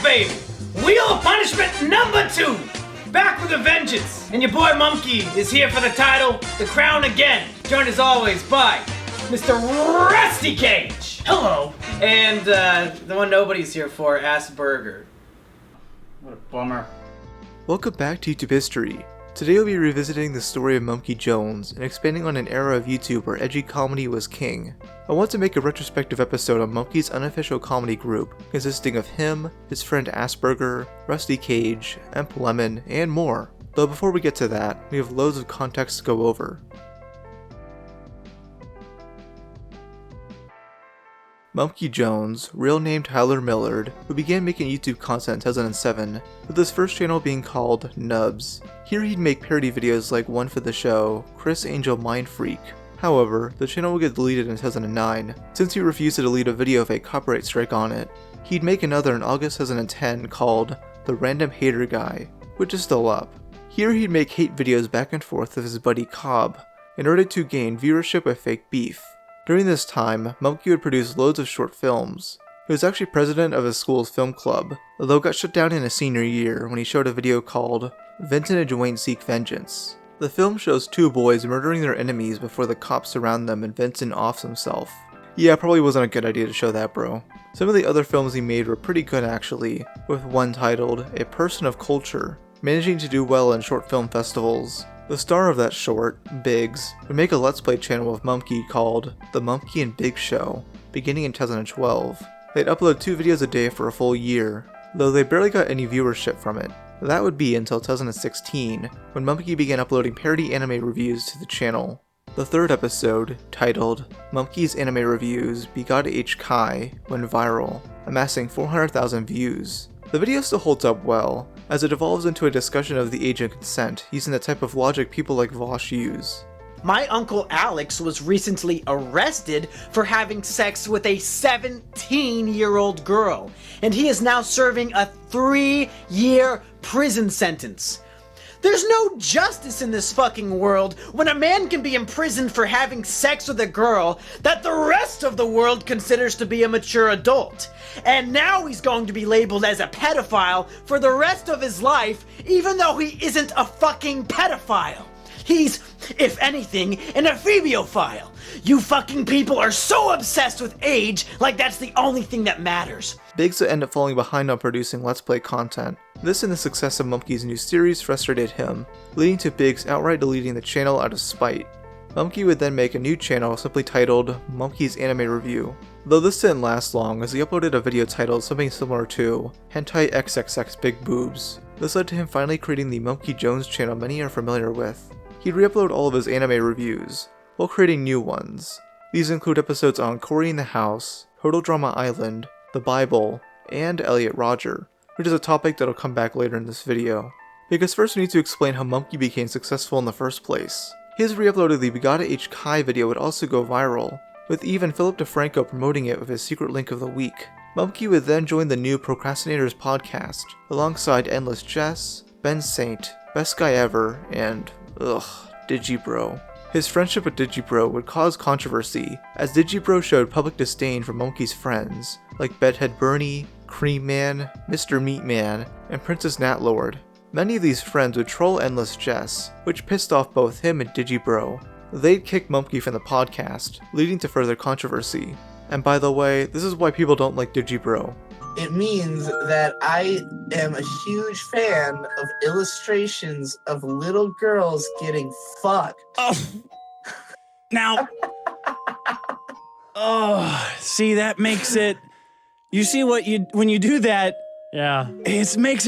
back, baby! Wheel of Punishment number 2! Back with a vengeance! And your boy Mumkey is here for the title, The Crown again. Joined as always by Mr. Rusty Cage! Hello! And the one nobody's here for, Assburger. What a bummer. Welcome back to YouTube History. Today we'll be revisiting the story of Mumkey Jones and expanding on an era of YouTube where edgy comedy was king. I want to make a retrospective episode on Mumkey's unofficial comedy group, consisting of him, his friend Assburger, Rusty Cage, EmpLemon, and more. Though before we get to that, we have loads of context to go over. Mumkey Jones, real name Tyler Millard, who began making YouTube content in 2007, with his first channel being called Nubs. Here he'd make parody videos like one for the show, Chris Angel Mind Freak. However, the channel would get deleted in 2009, since he refused to delete a video with a copyright strike on it. He'd make another in August 2010 called The Random Hater Guy, which is still up. Here he'd make hate videos back and forth with his buddy Cobb, in order to gain viewership with fake beef. During this time, Mumkey would produce loads of short films. He was actually president of his school's film club, although got shut down in his senior year when he showed a video called Vincent and Dwayne Seek Vengeance. The film shows two boys murdering their enemies before the cops surround them and Vincent offs himself. Yeah, probably wasn't a good idea to show that, bro. Some of the other films he made were pretty good actually, with one titled A Person of Culture, managing to do well in short film festivals. The star of that short, Biggs, would make a Let's Play channel with Mumkey called The Mumkey and Biggs Show, beginning in 2012. They'd upload 2 videos a day for a full year, though they barely got any viewership from it. That would be until 2016, when Mumkey began uploading parody anime reviews to the channel. The third episode, titled Mumkey's Anime Reviews Begot H. Kai, went viral, amassing 400,000 views. The video still holds up well, as it evolves into a discussion of the age of consent using the type of logic people like Vosh use. My uncle Alex was recently arrested for having sex with a 17-year-old girl, and he is now serving a 3-year prison sentence. There's no justice in this fucking world when a man can be imprisoned for having sex with a girl that the rest of the world considers to be a mature adult. And now he's going to be labeled as a pedophile for the rest of his life, even though he isn't a fucking pedophile. He's, if anything, an ephebiophile. You fucking people are so obsessed with age, like that's the only thing that matters. Biggs would end up falling behind on producing Let's Play content. This and the success of Mumkey's new series frustrated him, leading to Biggs outright deleting the channel out of spite. Mumkey would then make a new channel simply titled Mumkey's Anime Review. Though this didn't last long, as he uploaded a video titled something similar to Hentai XXX Big Boobs. This led to him finally creating the Mumkey Jones channel many are familiar with. He'd re-upload all of his anime reviews, while creating new ones. These include episodes on Cory in the House, Total Drama Island, the Bible, and Elliot Rodger, which is a topic that'll come back later in this video. Because first we need to explain how Mumkey became successful in the first place. His re-upload of the Begot H. Kai video would also go viral, with even Philip DeFranco promoting it with his secret link of the week. Mumkey would then join the new Procrastinators podcast, alongside Endless Jess, Ben Saint, Best Guy Ever, and Digibro. His friendship with Digibro would cause controversy, as Digibro showed public disdain for Mumkey's friends, like Bedhead Bernie, Cream Man, Mr. Meatman, and Princess Natlord. Many of these friends would troll Endless Jess, which pissed off both him and Digibro. They'd kick Mumkey from the podcast, leading to further controversy. And by the way, this is why people don't like Digibro. It means that I am a huge fan of illustrations of little girls getting fucked. Oh. Now. Oh, see, that makes it. You see what you when you do that. Yeah. It makes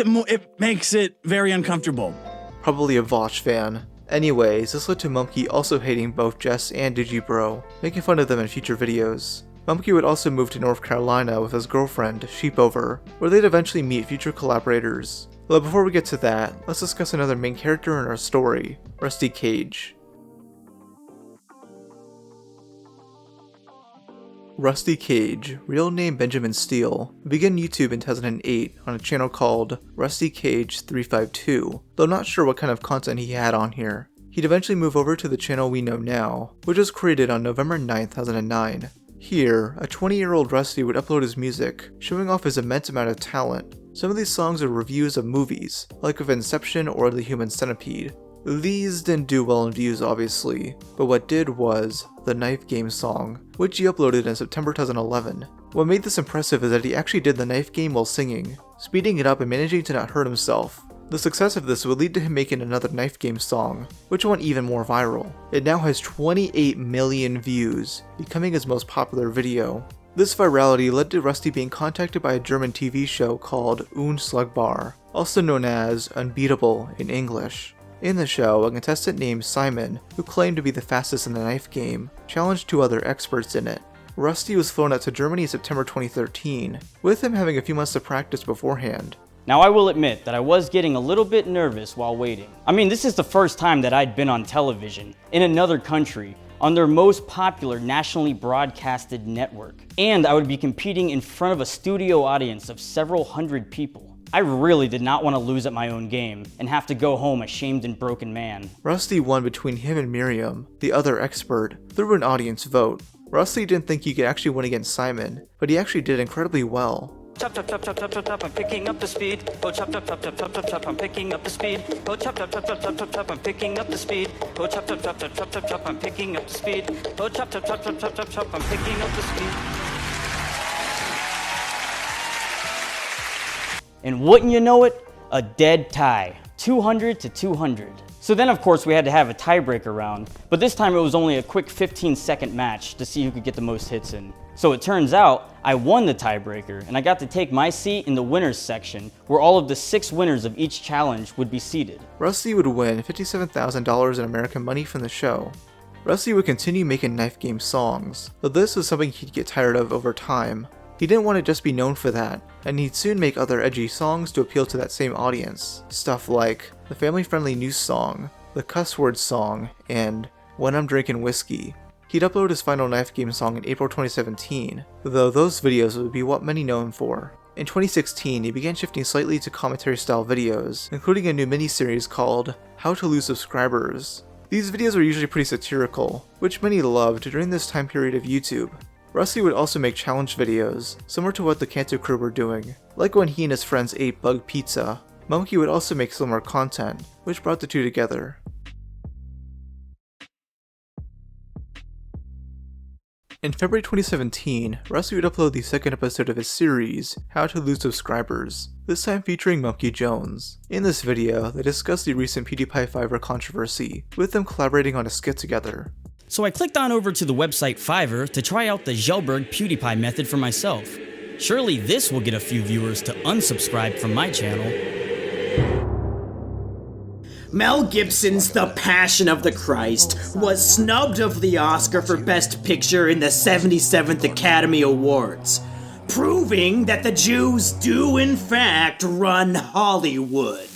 it very uncomfortable. Probably a Vosh fan. Anyways, this led to Mumkey also hating both Jess and Digibro, making fun of them in future videos. Mumkey would also move to North Carolina with his girlfriend, Sheepover, where they'd eventually meet future collaborators. But before we get to that, let's discuss another main character in our story, Rusty Cage. Rusty Cage, real name Benjamin Steele, began YouTube in 2008 on a channel called Rusty Cage 352, though not sure what kind of content he had on here. He'd eventually move over to the channel we know now, which was created on November 9, 2009. Here, a 20-year-old Rusty would upload his music, showing off his immense amount of talent. Some of these songs are reviews of movies, like of Inception or The Human Centipede. These didn't do well in views obviously, but what did was the Knife Game song, which he uploaded in September 2011. What made this impressive is that he actually did the knife game while singing, speeding it up and managing to not hurt himself. The success of this would lead to him making another Knife Game song, which went even more viral. It now has 28 million views, becoming his most popular video. This virality led to Rusty being contacted by a German TV show called Unschlagbar, also known as Unbeatable in English. In the show, a contestant named Simon, who claimed to be the fastest in the knife game, challenged 2 other experts in it. Rusty was flown out to Germany in September 2013, with him having a few months to practice beforehand. Now I will admit that I was getting a little bit nervous while waiting. I mean, this is the first time that I'd been on television, in another country, on their most popular nationally broadcasted network. And I would be competing in front of a studio audience of several hundred people. I really did not want to lose at my own game and have to go home a shamed and broken man. Rusty won between him and Miriam, the other expert, through an audience vote. Rusty didn't think he could actually win against Simon, but he actually did incredibly well. Chop chop chop chop chop chop chop, I'm picking up the speed. Oh chop chop chop chop chop chop chop, I'm picking up the speed. Oh chop chop chop chop chop chop chop, I'm picking up the speed. Oh chop chop chop chop chop chop chop, I'm picking up the speed. Oh chop chop chop chop chop chop chop, I'm picking up the speed. And wouldn't you know it, a dead tie, 200 to 200. So then of course we had to have a tiebreaker round, but this time it was only a quick 15-second match to see who could get the most hits in. So it turns out I won the tiebreaker and I got to take my seat in the winners section where all of the 6 winners of each challenge would be seated. Rusty would win $57,000 in American money from the show. Rusty would continue making knife game songs, but this was something he'd get tired of over time. He didn't want to just be known for that, and he'd soon make other edgy songs to appeal to that same audience. Stuff like the family-friendly news song, the cuss word song, and When I'm Drinking Whiskey. He'd upload his final knife game song in April 2017, though those videos would be what many know him for. In 2016, he began shifting slightly to commentary-style videos, including a new miniseries called How to Lose Subscribers. These videos were usually pretty satirical, which many loved during this time period of YouTube. Rusty would also make challenge videos, similar to what the Canto crew were doing. Like when he and his friends ate bug pizza, Mumkey would also make similar content, which brought the two together. In February 2017, Rusty would upload the second episode of his series, How to Lose Subscribers, this time featuring Mumkey Jones. In this video, they discussed the recent PewDiePie Fiverr controversy, with them collaborating on a skit together. So I clicked on over to the website Fiverr to try out the Zellberg PewDiePie method for myself. Surely this will get a few viewers to unsubscribe from my channel. Mel Gibson's The Passion of the Christ was snubbed of the Oscar for Best Picture in the 77th Academy Awards, proving that the Jews do in fact run Hollywood.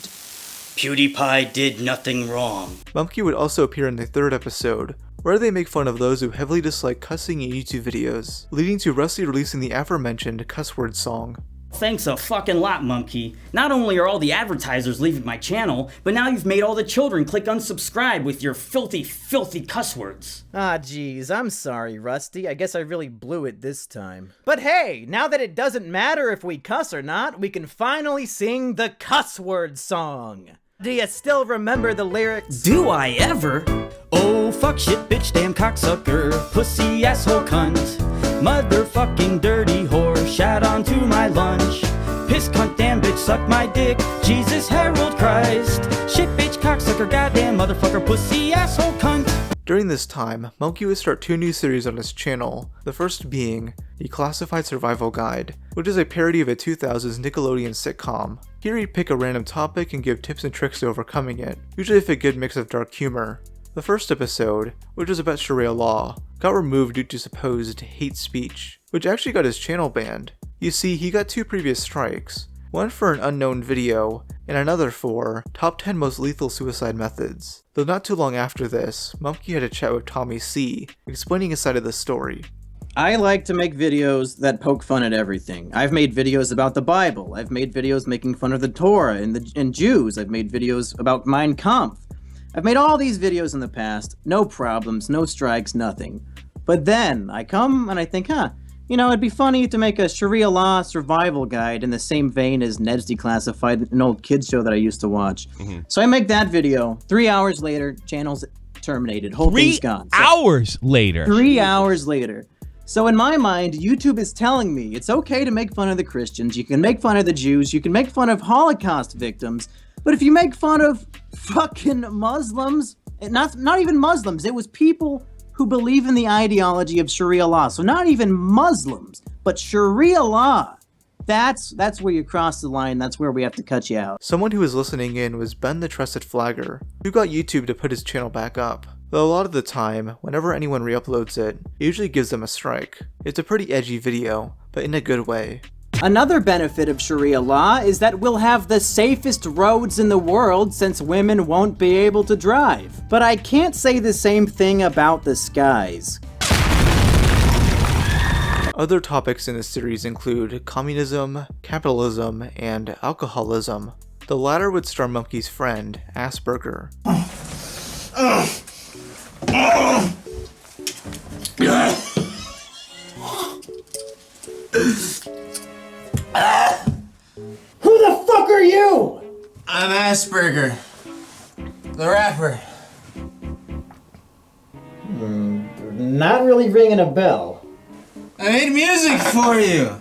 PewDiePie did nothing wrong. Mumkey would also appear in the third episode, where they make fun of those who heavily dislike cussing in YouTube videos, leading to Rusty releasing the aforementioned cuss word song. Thanks a fucking lot, Mumkey. Not only are all the advertisers leaving my channel, but now you've made all the children click unsubscribe with your filthy, filthy cuss words. Ah, geez, I'm sorry, Rusty. I guess I really blew it this time. But hey, now that it doesn't matter if we cuss or not, we can finally sing the cuss word song. Do you still remember the lyrics? Do I ever? Oh, fuck, shit, bitch, damn cocksucker, pussy, asshole, cunt, motherfucking dirty whore, shat onto my lunch, piss, cunt, damn bitch, suck my dick, Jesus, Harold Christ, shit, bitch, cocksucker, goddamn motherfucker, pussy, asshole, cunt. During this time, Mumkey would start 2 new series on his channel, the first being The Classified Survival Guide, which is a parody of a 2000s Nickelodeon sitcom. Here he'd pick a random topic and give tips and tricks to overcoming it, usually with a good mix of dark humor. The first episode, which was about Sharia law, got removed due to supposed hate speech, which actually got his channel banned. You see, he got 2 previous strikes, one for an unknown video, and another for Top 10 Most Lethal Suicide Methods. Though not too long after this, Mumkey had a chat with Tommy C, explaining his side of the story. I like to make videos that poke fun at everything. I've made videos about the Bible. I've made videos making fun of the Torah and Jews. I've made videos about Mein Kampf. I've made all these videos in the past. No problems, no strikes, nothing. But then I come and I think, You know, it'd be funny to make a Sharia law survival guide in the same vein as Ned's Declassified, an old kids show that I used to watch. So I make that video. 3 hours later, channel's terminated. Whole thing's gone. 3 hours later. 3 hours later. So in my mind, YouTube is telling me it's okay to make fun of the Christians, you can make fun of the Jews, you can make fun of Holocaust victims, but if you make fun of fucking Muslims, not even Muslims, it was people who believe in the ideology of Sharia law. So not even Muslims, but Sharia law. That's where you cross the line, that's where we have to cut you out. Someone who was listening in was Ben the Trusted Flagger, who got YouTube to put his channel back up. Though a lot of the time, whenever anyone re-uploads it, it usually gives them a strike. It's a pretty edgy video, but in a good way. Another benefit of Sharia law is that we'll have the safest roads in the world since women won't be able to drive. But I can't say the same thing about the skies. Other topics in this series include communism, capitalism, and alcoholism. The latter would star Mumkey's friend, Assburger. Who the fuck are you? I'm Assburger, the rapper. Not really ringing a bell. I made music for you.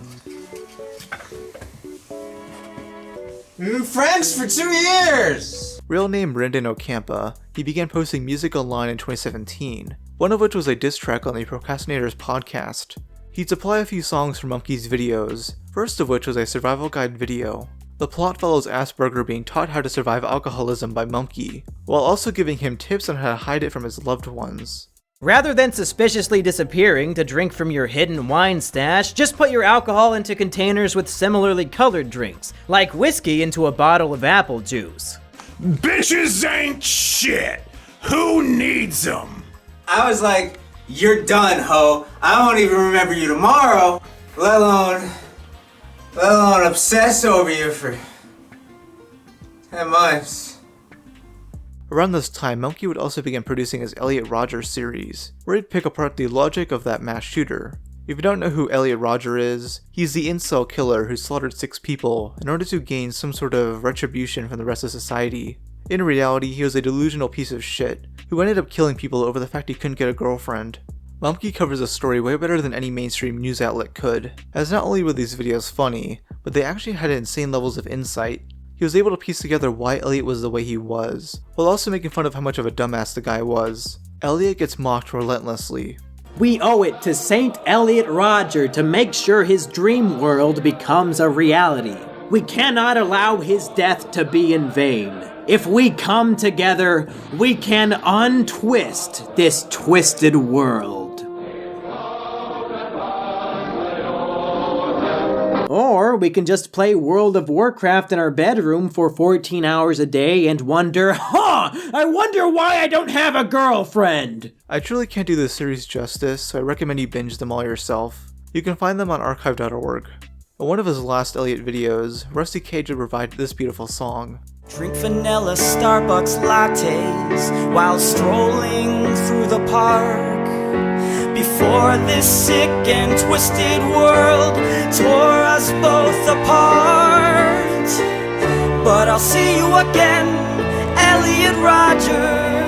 We've been friends for 2 years. Real name Brendan Ocampa, he began posting music online in 2017, one of which was a diss track on the Procrastinators podcast. He'd supply a few songs from Mumkey's videos, first of which was a survival guide video. The plot follows Assburger being taught how to survive alcoholism by Mumkey, while also giving him tips on how to hide it from his loved ones. Rather than suspiciously disappearing to drink from your hidden wine stash, just put your alcohol into containers with similarly colored drinks, like whiskey into a bottle of apple juice. Bitches ain't shit. Who needs them? I was like, you're done, ho. I won't even remember you tomorrow, let alone obsess over you for 10 months. Around this time, Mumkey would also begin producing his Elliot Rodger series, where he'd pick apart the logic of that mass shooter. If you don't know who Elliot Rodger is, he's the incel killer who slaughtered 6 people in order to gain some sort of retribution from the rest of society. In reality, he was a delusional piece of shit, who ended up killing people over the fact he couldn't get a girlfriend. Mumkey covers the story way better than any mainstream news outlet could, as not only were these videos funny, but they actually had insane levels of insight. He was able to piece together why Elliot was the way he was, while also making fun of how much of a dumbass the guy was. Elliot gets mocked relentlessly. We owe it to Saint Elliot Rodger to make sure his dream world becomes a reality. We cannot allow his death to be in vain. If we come together, we can untwist this twisted world. Or we can just play World of Warcraft in our bedroom for 14 hours a day and wonder, I wonder why I don't have a girlfriend! I truly can't do this series justice, so I recommend you binge them all yourself. You can find them on archive.org. In one of his last Elliot videos, Rusty Cage would provide this beautiful song. Drink vanilla Starbucks lattes while strolling through the park. Before this sick and twisted world tore us both apart. But I'll see you again, Elliot Rodger.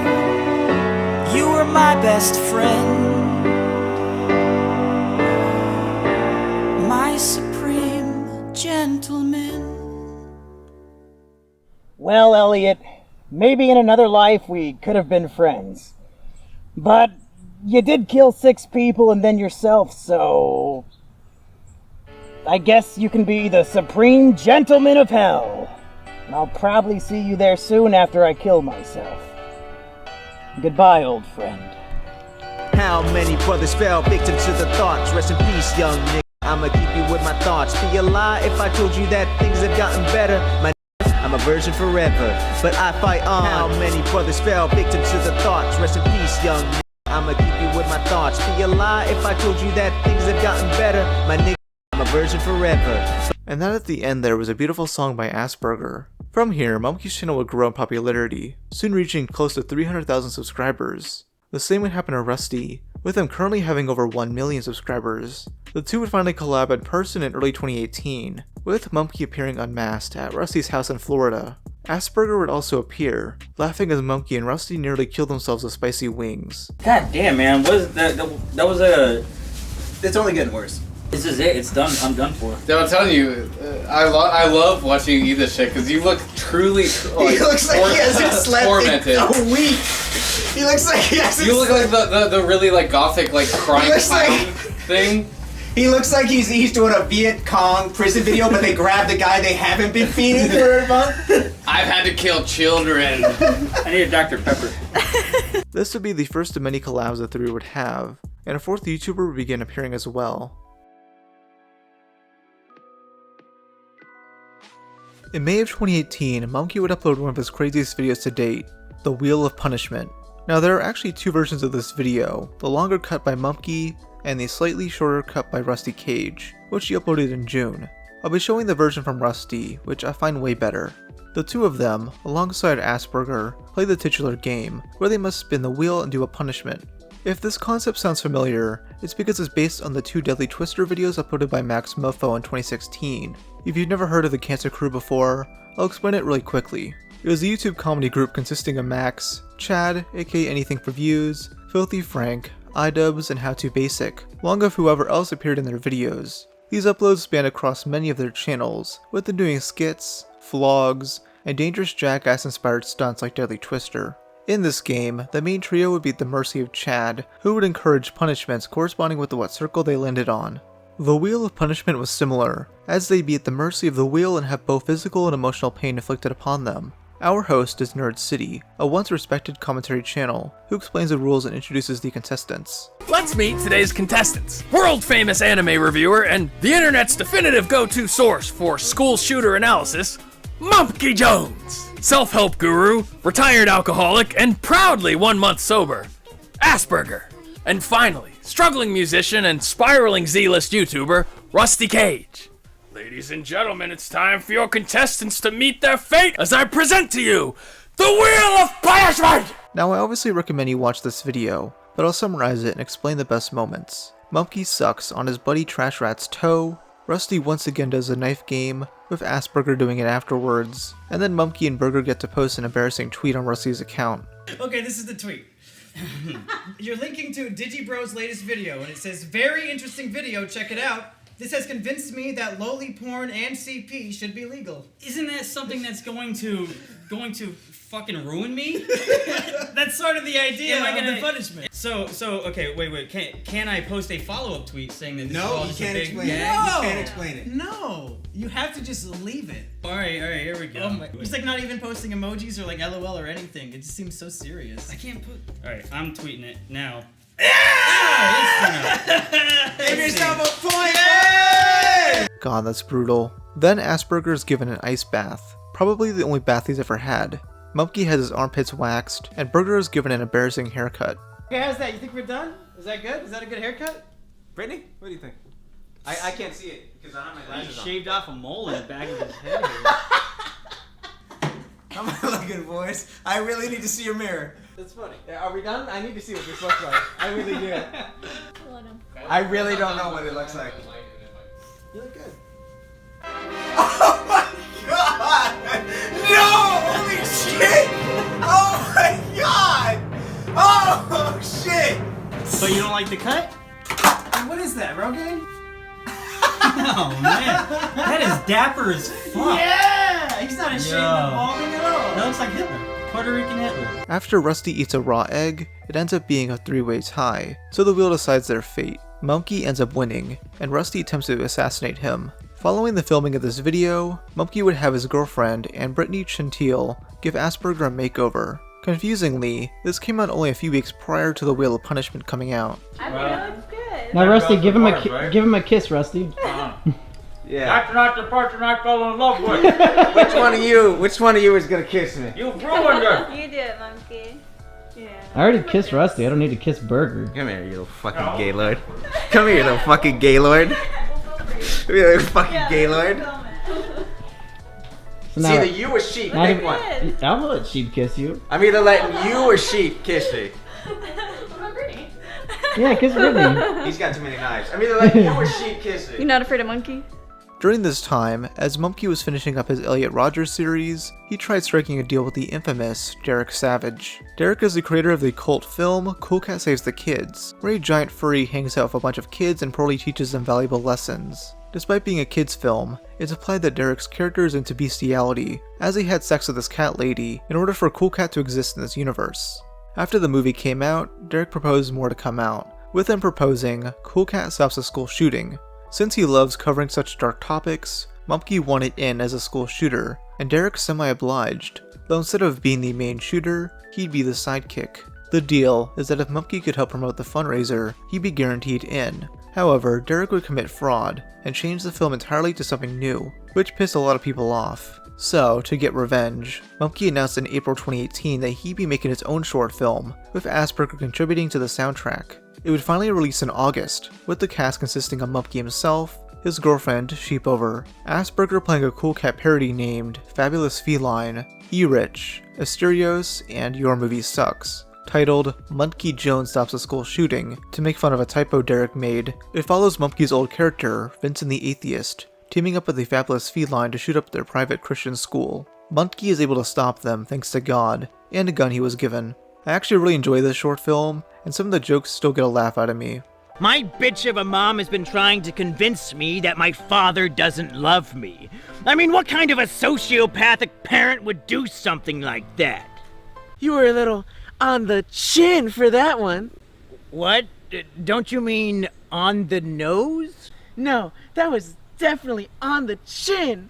You were my best friend, my supreme gentleman. Well, Elliot, maybe in another life we could have been friends. But you did kill 6 people and then yourself, so I guess you can be the supreme gentleman of hell. And I'll probably see you there soon after I kill myself. Goodbye, old friend. How many brothers fell victim to the thoughts? Rest in peace, young nigga. I'ma keep you with my thoughts. Be a lie if I told you that things have gotten better. My I'm a virgin forever, but I fight on. How many brothers fell victim to the thoughts? Rest in peace, young nigga. I'ma keep you with my thoughts. Be a lie if I told you that things have gotten better. My nigga, I'm a virgin forever. And that at the end there was a beautiful song by Assburger. From here, Mumkey's channel would grow in popularity, soon reaching close to 300,000 subscribers. The same would happen to Rusty, With him currently having over 1 million subscribers. The two would finally collab in person in early 2018, with Mumkey appearing unmasked at Rusty's house in Florida. Assburger would also appear, laughing as Mumkey and Rusty nearly killed themselves with spicy wings. God damn, man, what is that? That was a... It's only getting worse. This is it. It's done. I'm done for. I'm telling you, I love watching you eat this shit because you look truly like, He looks like he hasn't slept tormented. in a week. He looks like he hasn't. You look like the really like gothic like crying clown thing. He looks like he's doing a Viet Cong prison video, but they grabbed the guy they haven't been feeding for a month. I've had to kill children. I need a Dr. Pepper. This would be the first of many collabs the three would have, and a fourth YouTuber would begin appearing as well. In May of 2018, Mumkey would upload one of his craziest videos to date, The Wheel of Punishment. Now there are actually two versions of this video, the longer cut by Mumkey and the slightly shorter cut by Rusty Cage, which he uploaded in June. I'll be showing the version from Rusty, which I find way better. The two of them, alongside Assburger, play the titular game, where they must spin the wheel and do a punishment. If this concept sounds familiar, it's because it's based on the two Deadly Twister videos uploaded by Max Mofo in 2016. If you've never heard of the Cancer Crew before, I'll explain it really quickly. It was a YouTube comedy group consisting of Max, Chad, aka Anything for Views, Filthy Frank, iDubbbz, and How To Basic, along with whoever else appeared in their videos. These uploads spanned across many of their channels, with them doing skits, vlogs, and dangerous jackass-inspired stunts like Deadly Twister. In this game, the main trio would be at the mercy of Chad, who would encourage punishments corresponding with what circle they landed on. The Wheel of Punishment was similar, as they'd be at the mercy of the wheel and have both physical and emotional pain inflicted upon them. Our host is Nerd City, a once respected commentary channel, who explains the rules and introduces the contestants. Let's meet today's contestants. World famous anime reviewer and the internet's definitive go-to source for school shooter analysis, Mumkey Jones. Self-help guru, retired alcoholic, and proudly 1 month sober, Assburger. And finally, struggling musician and spiraling Z-list YouTuber, Rusty Cage. Ladies and gentlemen, it's time for your contestants to meet their fate as I present to you the Wheel of Punishment! Now I obviously recommend you watch this video, but I'll summarize it and explain the best moments. Mumkey sucks on his buddy Trash Rat's toe, Rusty once again does a knife game, with Assburger doing it afterwards, and then Mumkey and Burger get to post an embarrassing tweet on Rusty's account. Okay, this is the tweet. You're linking to DigiBro's latest video, and it says, "Very interesting video, check it out. This has convinced me that lowly porn and CP should be legal." Isn't that something that's going to fucking ruin me? That's sort of the idea Am I of gonna- the punishment. So okay, wait. Can I post a follow-up tweet saying that this is No, all you just a can't big explain it. gag? You can't explain it. No, you have to just leave it. All right, here we go. Oh my, it's like not even posting emojis or like LOL or anything. It just seems so serious. I can't put. All right, I'm tweeting it now. Give yourself a point! God, that's brutal. Then Assburger is given an ice bath, probably the only bath he's ever had. Mumkey has his armpits waxed, and Burger is given an embarrassing haircut. Okay, how's that? You think we're done? Is that good? Is that a good haircut? Brittany, what do you think? I can't see it because I don't have my He glasses on. shaved off a mole in the back of his head. How am I looking, boys? I really need to see your mirror. That's funny. Are we done? I need to see what this looks like. I really do. I really don't know what it looks like. You look good. Oh my god! No! Holy shit! Oh my god! Oh shit! But you don't like the cut? What is that, Rogaine? Oh man, that is dapper as fuck. Yeah! He's not ashamed of balding at all. That looks like Hitler. Puerto Rican Hitler. After Rusty eats a raw egg, it ends up being a three-way tie, so the wheel decides their fate. Mumkey ends up winning, and Rusty attempts to assassinate him. Following the filming of this video, Mumkey would have his girlfriend and Brittany Chantil give Assburger a makeover. Confusingly, this came out only a few weeks prior to the Wheel of Punishment coming out. I think it looks good. Now, Rusty, give him a kiss, Rusty. Yeah. That's not the person I fell in love with. Which one of you is gonna kiss me? You ruined her. You do it, Mumkey. Yeah. I already kissed Rusty. I don't need to kiss Burger. Come here, you little fucking gaylord. Come here, you little fucking gaylord. Come here, you little fucking gaylord. So It's either you or sheep. Pick one. I'll let sheep kiss you. I'm either letting you or sheep kiss me. Yeah, kiss Brittany. He's got too many knives. I mean, they're like, you or she kissing? You're not afraid of monkey? During this time, as Mumkey was finishing up his Elliot Rodgers series, he tried striking a deal with the infamous Derek Savage. Derek is the creator of the cult film Cool Cat Saves the Kids, where a giant furry hangs out with a bunch of kids and poorly teaches them valuable lessons. Despite being a kid's film, it's implied that Derek's character is into bestiality, as he had sex with this cat lady in order for Cool Cat to exist in this universe. After the movie came out, Derek proposed more to come out. With him proposing, Cool Cat stops a school shooting. Since he loves covering such dark topics, Mumkey wanted in as a school shooter, and Derek semi-obliged, though instead of being the main shooter, he'd be the sidekick. The deal is that if Mumkey could help promote the fundraiser, he'd be guaranteed in. However, Derek would commit fraud, and change the film entirely to something new, which pissed a lot of people off. So, to get revenge, Mumkey announced in April 2018 that he'd be making his own short film, with Assburger contributing to the soundtrack. It would finally release in August, with the cast consisting of Mumkey himself, his girlfriend, Sheepover, Assburger playing a Cool Cat parody named Fabulous Feline, E-Rich, Asterios, and Your Movie Sucks. Titled Mumkey Jones Stops a School Shooting, to make fun of a typo Derek made. It follows Mumkey's old character, Vincent the Atheist, teaming up with the Fabulous Feline to shoot up their private Christian school. Mumkey is able to stop them thanks to God, and a gun he was given. I actually really enjoy this short film, and some of the jokes still get a laugh out of me. My bitch of a mom has been trying to convince me that my father doesn't love me. I mean, what kind of a sociopathic parent would do something like that? You were a little on the chin for that one. What? Don't you mean on the nose? No, that was definitely on the chin.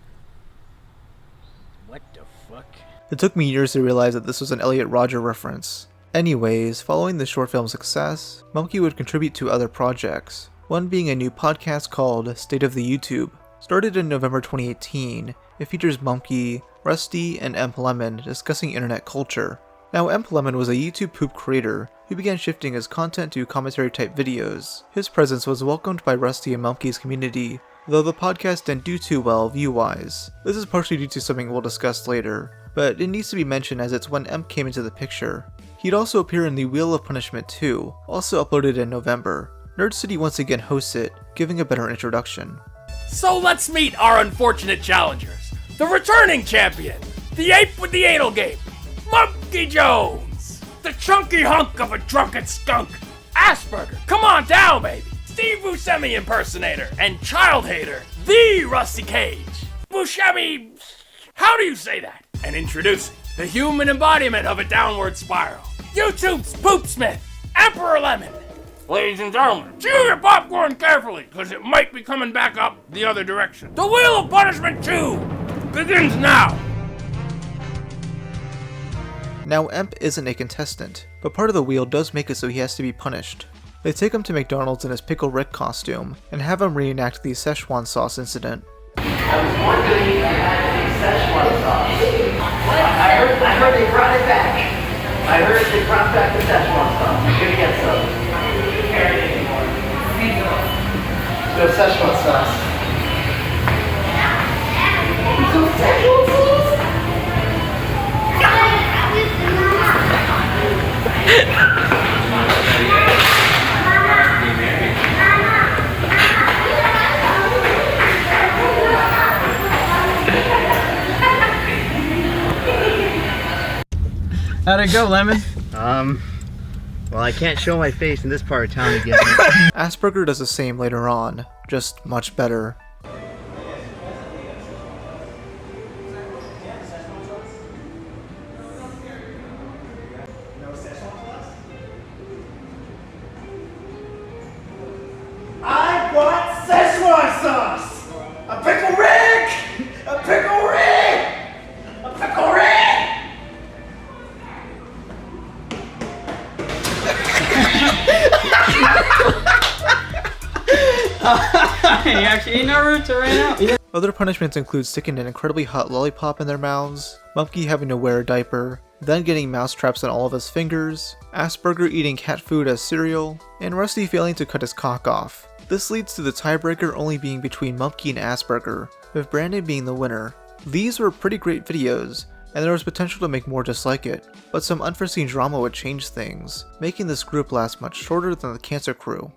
What the fuck? It took me years to realize that this was an Elliot Rodger reference. Anyways, following the short film's success, Mumkey would contribute to other projects, one being a new podcast called State of the YouTube. Started in November 2018, it features Mumkey, Rusty, and EmpLemon discussing internet culture. Now, EmpLemon was a YouTube poop creator who began shifting his content to commentary-type videos. His presence was welcomed by Rusty and Mumkey's community, though the podcast didn't do too well view-wise. This is partially due to something we'll discuss later, but it needs to be mentioned as it's when Emp came into the picture. He'd also appear in the Wheel of Punishment 2, also uploaded in November. Nerd City once again hosts it, giving a better introduction. So let's meet our unfortunate challengers. The returning champion, the ape with the anal game, Mumkey Jones. The chunky hunk of a drunken skunk, Assburger. Come on down, baby. Steve Buscemi impersonator and child hater, the Rusty Cage. Buscemi, how do you say that? And introducing the human embodiment of a downward spiral, YouTube's Poopsmith, EmpLemon. Ladies and gentlemen, chew your popcorn carefully, because it might be coming back up the other direction. The Wheel of Punishment 2 begins now. Now, Emp isn't a contestant, but part of the wheel does make it so he has to be punished. They take him to McDonald's in his Pickle Rick costume, and have him reenact the Szechuan sauce incident. I was wondering if you had any Szechuan sauce. I heard they brought it back. I heard they brought back the Szechuan sauce. You're gonna get some. I don't carry it anymore. No Szechuan sauce. So Szechuan sauce? How'd it go, Lemon? Well, I can't show my face in this part of town again. Assburger does the same later on, just much better. I want Szechuan sauce! A pickle Rick! A pickle Rick! A pickle Rick! He actually ate Naruto right now. Other punishments include sticking an incredibly hot lollipop in their mouths, Mumkey having to wear a diaper, then getting mouse traps on all of his fingers, Assburger eating cat food as cereal, and Rusty failing to cut his cock off. This leads to the tiebreaker only being between Mumkey and Assburger, with Brandon being the winner. These were pretty great videos, and there was potential to make more just like it, but some unforeseen drama would change things, making this group last much shorter than the Cancer Crew.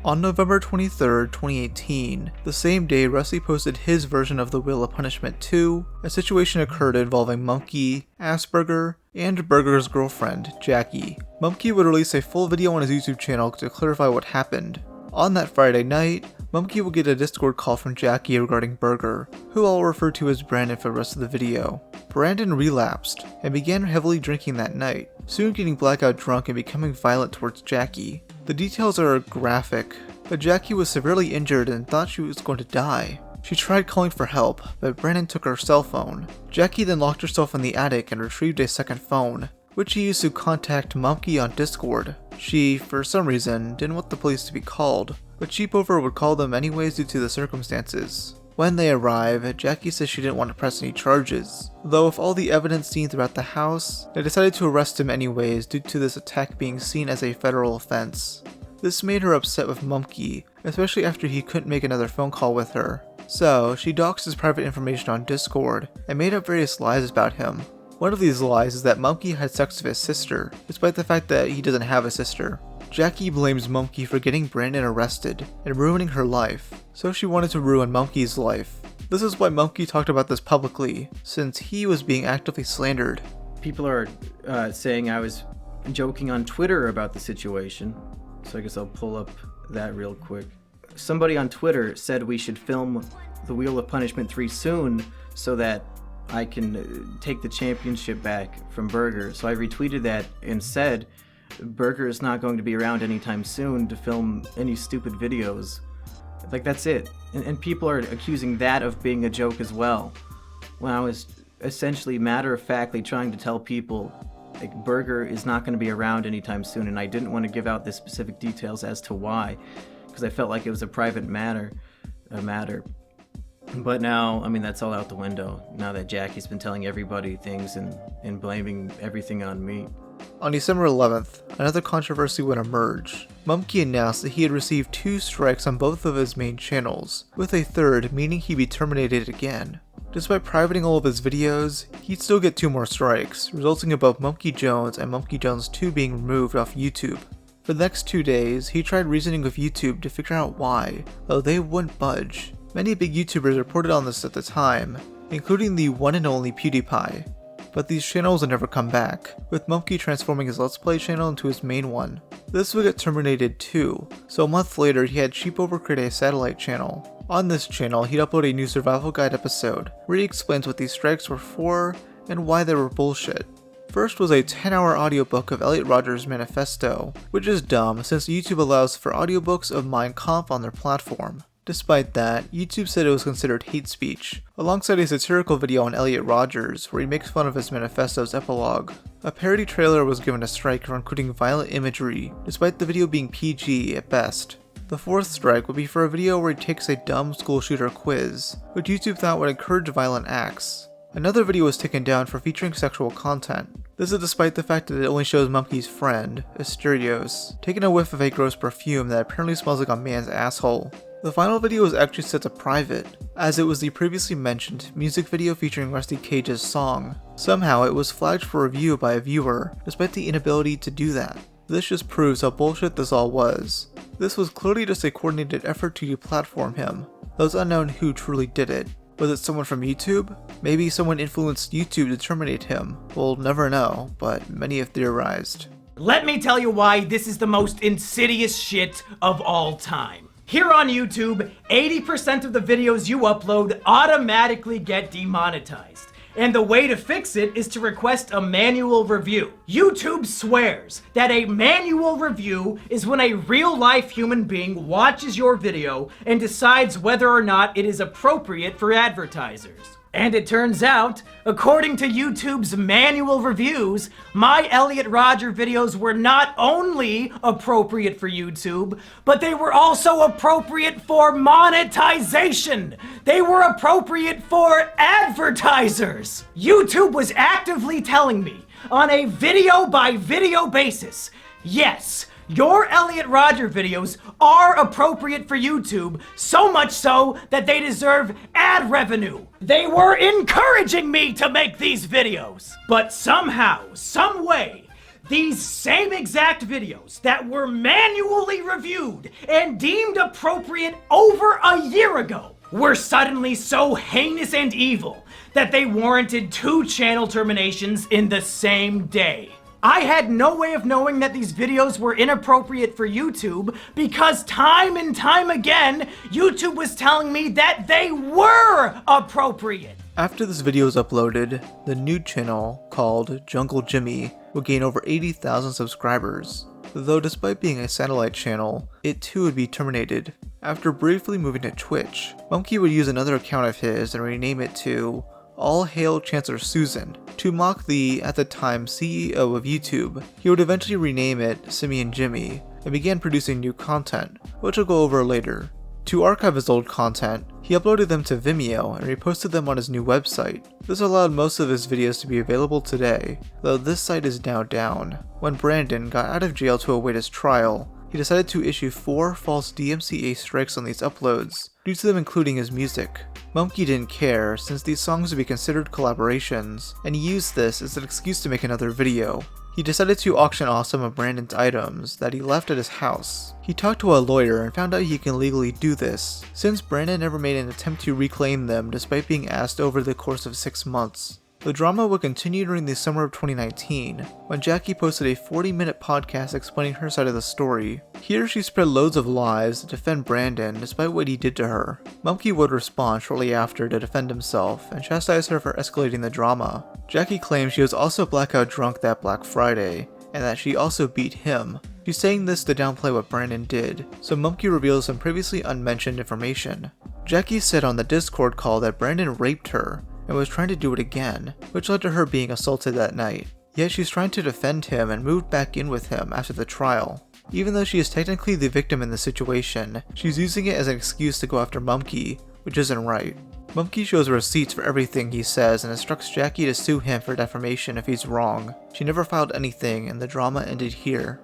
On November 23rd, 2018, the same day Rusty posted his version of the Wheel of Punishment 2, a situation occurred involving Mumkey, Assburger, and Burger's girlfriend, Jackie. Mumkey would release a full video on his YouTube channel to clarify what happened. On that Friday night, Mumkey would get a Discord call from Jackie regarding Burger, who I'll refer to as Brandon for the rest of the video. Brandon relapsed, and began heavily drinking that night, soon getting blackout drunk and becoming violent towards Jackie. The details are graphic, but Jackie was severely injured and thought she was going to die. She tried calling for help, but Brandon took her cell phone. Jackie then locked herself in the attic and retrieved a second phone, which she used to contact Mumkey on Discord. She, for some reason, didn't want the police to be called, but Cheapover would call them anyways due to the circumstances. When they arrive, Jackie says she didn't want to press any charges, though with all the evidence seen throughout the house, they decided to arrest him anyways due to this attack being seen as a federal offense. This made her upset with Mumkey, especially after he couldn't make another phone call with her. So, she doxed his private information on Discord and made up various lies about him. One of these lies is that Mumkey had sex with his sister, despite the fact that he doesn't have a sister. Jackie blames Mumkey for getting Brandon arrested and ruining her life, so she wanted to ruin Mumkey's life. This is why Mumkey talked about this publicly, since he was being actively slandered. People are saying I was joking on Twitter about the situation, so I guess I'll pull up that real quick. Somebody on Twitter said we should film the Wheel of Punishment 3 soon so that I can take the championship back from Burger. So I retweeted that and said, Burger is not going to be around anytime soon to film any stupid videos. Like, that's it. And people are accusing that of being a joke as well, when I was essentially matter-of-factly trying to tell people, like, Burger is not going to be around anytime soon, and I didn't want to give out the specific details as to why, because I felt like it was a private matter. But now, I mean, that's all out the window, now that Jackie's been telling everybody things and blaming everything on me. On December 11th, another controversy would emerge. Mumkey announced that he had received 2 strikes on both of his main channels, with a third meaning he'd be terminated again. Despite privating all of his videos, he'd still get 2 more strikes, resulting in both Mumkey Jones and Mumkey Jones 2 being removed off YouTube. For the next 2 days, he tried reasoning with YouTube to figure out why, though they wouldn't budge. Many big YouTubers reported on this at the time, including the one and only PewDiePie. But these channels would never come back, with Mumkey transforming his Let's Play channel into his main one. This would get terminated too, so a month later he had Cheapover create a satellite channel. On this channel, he'd upload a new survival guide episode, where he explains what these strikes were for and why they were bullshit. First was a 10-hour audiobook of Elliot Rodgers' manifesto, which is dumb since YouTube allows for audiobooks of Mein Kampf on their platform. Despite that, YouTube said it was considered hate speech, alongside a satirical video on Elliot Rodgers where he makes fun of his manifesto's epilogue. A parody trailer was given a strike for including violent imagery, despite the video being PG at best. The 4th strike would be for a video where he takes a dumb school shooter quiz, which YouTube thought would encourage violent acts. Another video was taken down for featuring sexual content. This is despite the fact that it only shows Mumkey's friend, Patrikios, taking a whiff of a gross perfume that apparently smells like a man's asshole. The final video was actually set to private, as it was the previously mentioned music video featuring Rusty Cage's song. Somehow it was flagged for review by a viewer, despite the inability to do that. This just proves how bullshit this all was. This was clearly just a coordinated effort to deplatform him, though it's unknown who truly did it. Was it someone from YouTube? Maybe someone influenced YouTube to terminate him. We'll never know, but many have theorized. Let me tell you why this is the most insidious shit of all time. Here on YouTube, 80% of the videos you upload automatically get demonetized. And the way to fix it is to request a manual review. YouTube swears that a manual review is when a real-life human being watches your video and decides whether or not it is appropriate for advertisers. And it turns out, according to YouTube's manual reviews, my Elliot Rodgers videos were not only appropriate for YouTube, but they were also appropriate for monetization. They were appropriate for advertisers. YouTube was actively telling me on a video-by-video basis, yes, Your Elliot Rodger videos are appropriate for YouTube, so much so that they deserve ad revenue. They were encouraging me to make these videos. But somehow, some way, these same exact videos that were manually reviewed and deemed appropriate over a year ago were suddenly so heinous and evil that they warranted 2 channel terminations in the same day. I had no way of knowing that these videos were inappropriate for YouTube because time and time again, YouTube was telling me that they were appropriate. After this video was uploaded, the new channel, called Jungle Jimmy, would gain over 80,000 subscribers. Though despite being a satellite channel, it too would be terminated. After briefly moving to Twitch, Mumkey would use another account of his and rename it to All Hail Chancellor Susan, to mock the, at the time, CEO of YouTube. He would eventually rename it Simian Jimmy, and began producing new content, which I'll go over later. To archive his old content, he uploaded them to Vimeo and reposted them on his new website. This allowed most of his videos to be available today, though this site is now down. When Brandon got out of jail to await his trial, he decided to issue 4 false DMCA strikes on these uploads, due to them including his music. Mumkey didn't care, since these songs would be considered collaborations, and he used this as an excuse to make another video. He decided to auction off some of Brandon's items that he left at his house. He talked to a lawyer and found out he can legally do this, since Brandon never made an attempt to reclaim them despite being asked over the course of 6 months. The drama would continue during the summer of 2019, when Jackie posted a 40-minute podcast explaining her side of the story. Here she spread loads of lies to defend Brandon despite what he did to her. Mumkey would respond shortly after to defend himself and chastise her for escalating the drama. Jackie claims she was also blackout drunk that Black Friday, and that she also beat him. She's saying this to downplay what Brandon did, so Mumkey reveals some previously unmentioned information. Jackie said on the Discord call that Brandon raped her, and was trying to do it again, which led to her being assaulted that night. Yet she's trying to defend him and moved back in with him after the trial. Even though she is technically the victim in the situation, she's using it as an excuse to go after Mumkey, which isn't right. Mumkey shows receipts for everything he says and instructs Jackie to sue him for defamation if he's wrong. She never filed anything, and the drama ended here.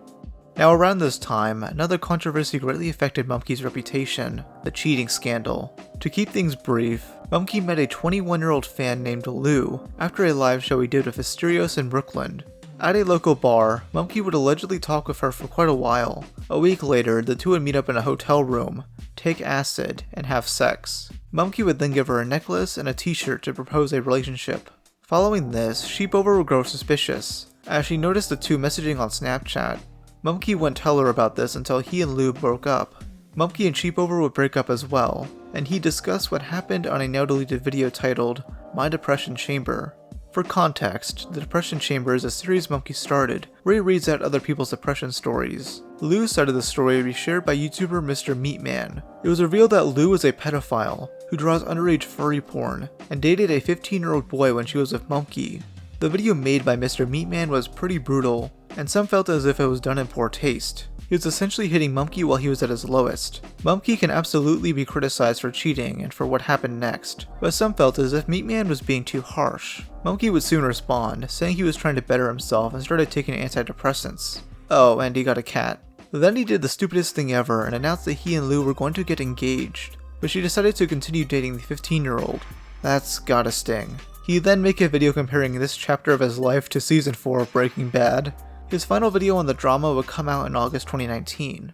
Now around this time, another controversy greatly affected Mumkey's reputation, the cheating scandal. To keep things brief, Mumkey met a 21-year-old fan named Lou after a live show he did with Patrikios in Brooklyn. At a local bar, Mumkey would allegedly talk with her for quite a while. A week later, the two would meet up in a hotel room, take acid, and have sex. Mumkey would then give her a necklace and a t-shirt to propose a relationship. Following this, Sheepover would grow suspicious, as she noticed the two messaging on Snapchat. Mumkey wouldn't tell her about this until he and Lou broke up. Mumkey and Sheepover would break up as well, and he discussed what happened on a now deleted video titled My Depression Chamber. For context, the Depression Chamber is a series Mumkey started, where he reads out other people's depression stories. Lou's side of the story would be shared by YouTuber Mr. Meatman. It was revealed that Lou is a pedophile who draws underage furry porn, and dated a 15-year-old boy when she was with Mumkey. The video made by Mr. Meatman was pretty brutal, and some felt as if it was done in poor taste. He was essentially hitting Mumkey while he was at his lowest. Mumkey can absolutely be criticized for cheating and for what happened next, but some felt as if Meatman was being too harsh. Mumkey would soon respond, saying he was trying to better himself and started taking antidepressants. Oh, and he got a cat. Then he did the stupidest thing ever and announced that he and Lou were going to get engaged, but she decided to continue dating the 15-year-old. That's gotta sting. He then make a video comparing this chapter of his life to season 4 of Breaking Bad. His final video on the drama would come out in August 2019.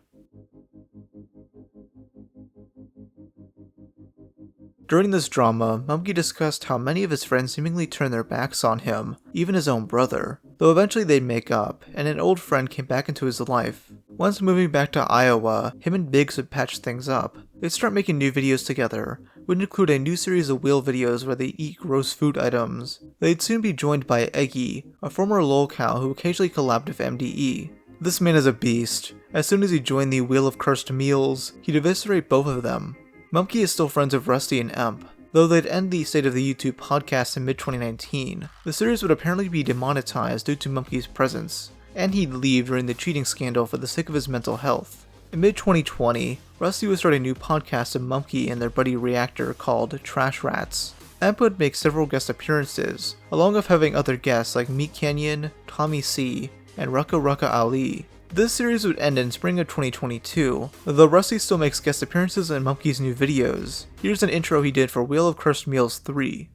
During this drama, Mumkey discussed how many of his friends seemingly turned their backs on him, even his own brother, though eventually they'd make up, and an old friend came back into his life. Once moving back to Iowa, him and Biggs would patch things up. They'd start making new videos together, would include a new series of wheel videos where they eat gross food items. They'd soon be joined by Edgy, a former lolcow who occasionally collabed with MDE. This man is a beast. As soon as he joined the Wheel of Cursed Meals, he'd eviscerate both of them. Mumkey is still friends with Rusty and Emp. Though they'd end the State of the YouTube podcast in mid-2019, the series would apparently be demonetized due to Mumkey's presence, and he'd leave during the cheating scandal for the sake of his mental health. In mid-2020, Rusty would start a new podcast of Mumkey and their buddy Reactor called Trash Rats. Emp would make several guest appearances, along with having other guests like Meat Canyon, Tommy C, and Rucka Rucka Ali. This series would end in spring of 2022, though Rusty still makes guest appearances in Mumkey's new videos. Here's an intro he did for Wheel of Cursed Meals 3.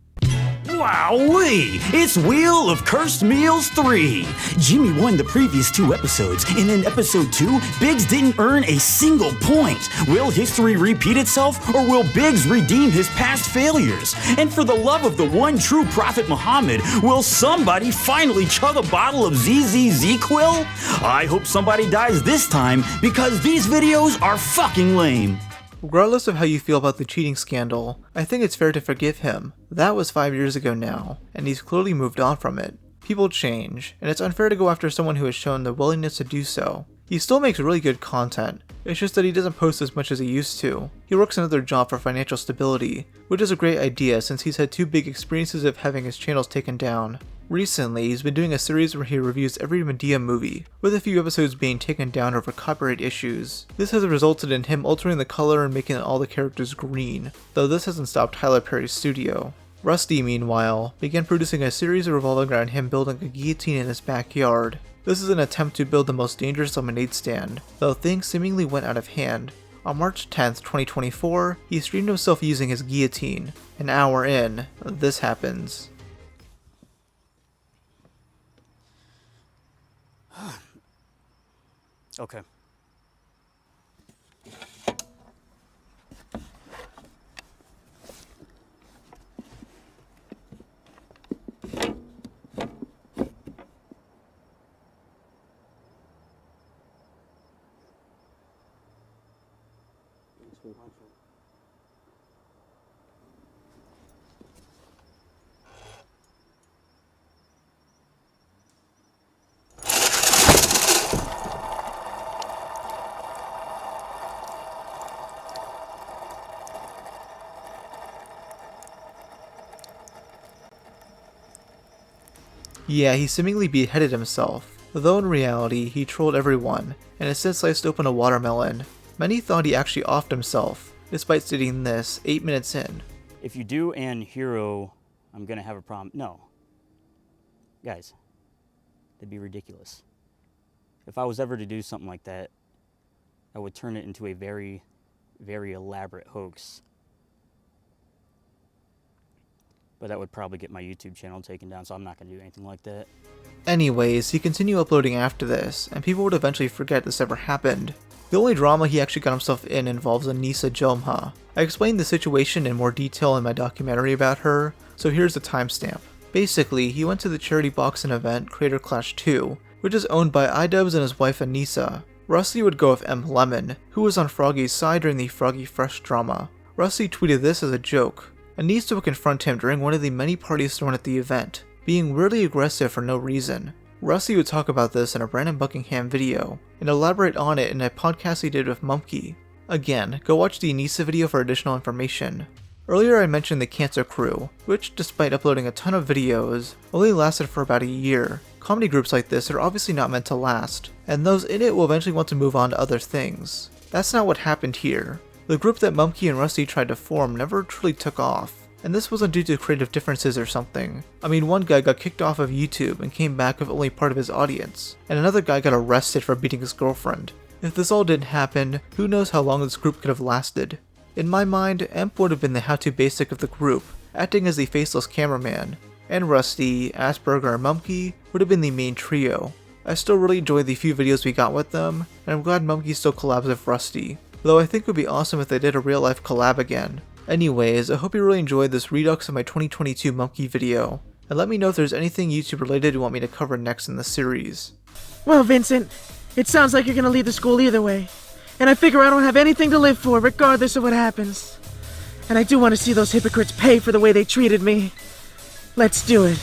Wowee! It's Wheel of Cursed Meals 3! Jimmy won the previous 2 episodes, and in episode 2, Biggs didn't earn a single point. Will history repeat itself, or will Biggs redeem his past failures? And for the love of the one true Prophet Muhammad, will somebody finally chug a bottle of ZZZ-Quil? I hope somebody dies this time, because these videos are fucking lame. Regardless of how you feel about the cheating scandal, I think it's fair to forgive him. That was 5 years ago now, and he's clearly moved on from it. People change, and it's unfair to go after someone who has shown the willingness to do so. He still makes really good content, it's just that he doesn't post as much as he used to. He works another job for financial stability, which is a great idea since he's had 2 big experiences of having his channels taken down. Recently, he's been doing a series where he reviews every Medea movie, with a few episodes being taken down over copyright issues. This has resulted in him altering the color and making all the characters green, though this hasn't stopped Tyler Perry's studio. Rusty, meanwhile, began producing a series revolving around him building a guillotine in his backyard. This is an attempt to build the most dangerous lemonade stand, though things seemingly went out of hand. On March 10th, 2024, he streamed himself using his guillotine. An hour in, this happens. Okay. Yeah, he seemingly beheaded himself, though in reality he trolled everyone, and instead sliced open a watermelon. Many thought he actually offed himself, despite stating this 8 minutes in. If you do and hero, I'm gonna have a problem. No. Guys, that'd be ridiculous. If I was ever to do something like that, I would turn it into a very, very elaborate hoax. But that would probably get my YouTube channel taken down, so I'm not going to do anything like that. Anyways, he continued uploading after this, and people would eventually forget this ever happened. The only drama he actually got himself in involves Anissa Jomha. I explained the situation in more detail in my documentary about her, so here's the timestamp. Basically, he went to the charity boxing event Creator Clash 2, which is owned by iDubbbz and his wife Anissa. Rusty would go with EmpLemon, who was on Froggy's side during the Froggy Fresh drama. Rusty tweeted this as a joke. Anissa would confront him during one of the many parties thrown at the event, being weirdly aggressive for no reason. Rusty would talk about this in a Brandon Buckingham video, and elaborate on it in a podcast he did with Mumkey. Again, go watch the Anissa video for additional information. Earlier I mentioned the Cancer Crew, which, despite uploading a ton of videos, only lasted for about a year. Comedy groups like this are obviously not meant to last, and those in it will eventually want to move on to other things. That's not what happened here. The group that Mumkey and Rusty tried to form never truly took off, and this wasn't due to creative differences or something. I mean, one guy got kicked off of YouTube and came back with only part of his audience, and another guy got arrested for beating his girlfriend. If this all didn't happen, who knows how long this group could have lasted. In my mind, Emp would have been the how-to basic of the group, acting as the faceless cameraman, and Rusty, Assburger, and Mumkey would have been the main trio. I still really enjoyed the few videos we got with them, and I'm glad Mumkey still collabs with Rusty, though I think it would be awesome if they did a real-life collab again. Anyways, I hope you really enjoyed this redux of my 2022 Mumkey video, and let me know if there's anything YouTube related you want me to cover next in the series. Well, Vincent, it sounds like you're gonna leave the school either way, and I figure I don't have anything to live for regardless of what happens. And I do want to see those hypocrites pay for the way they treated me. Let's do it.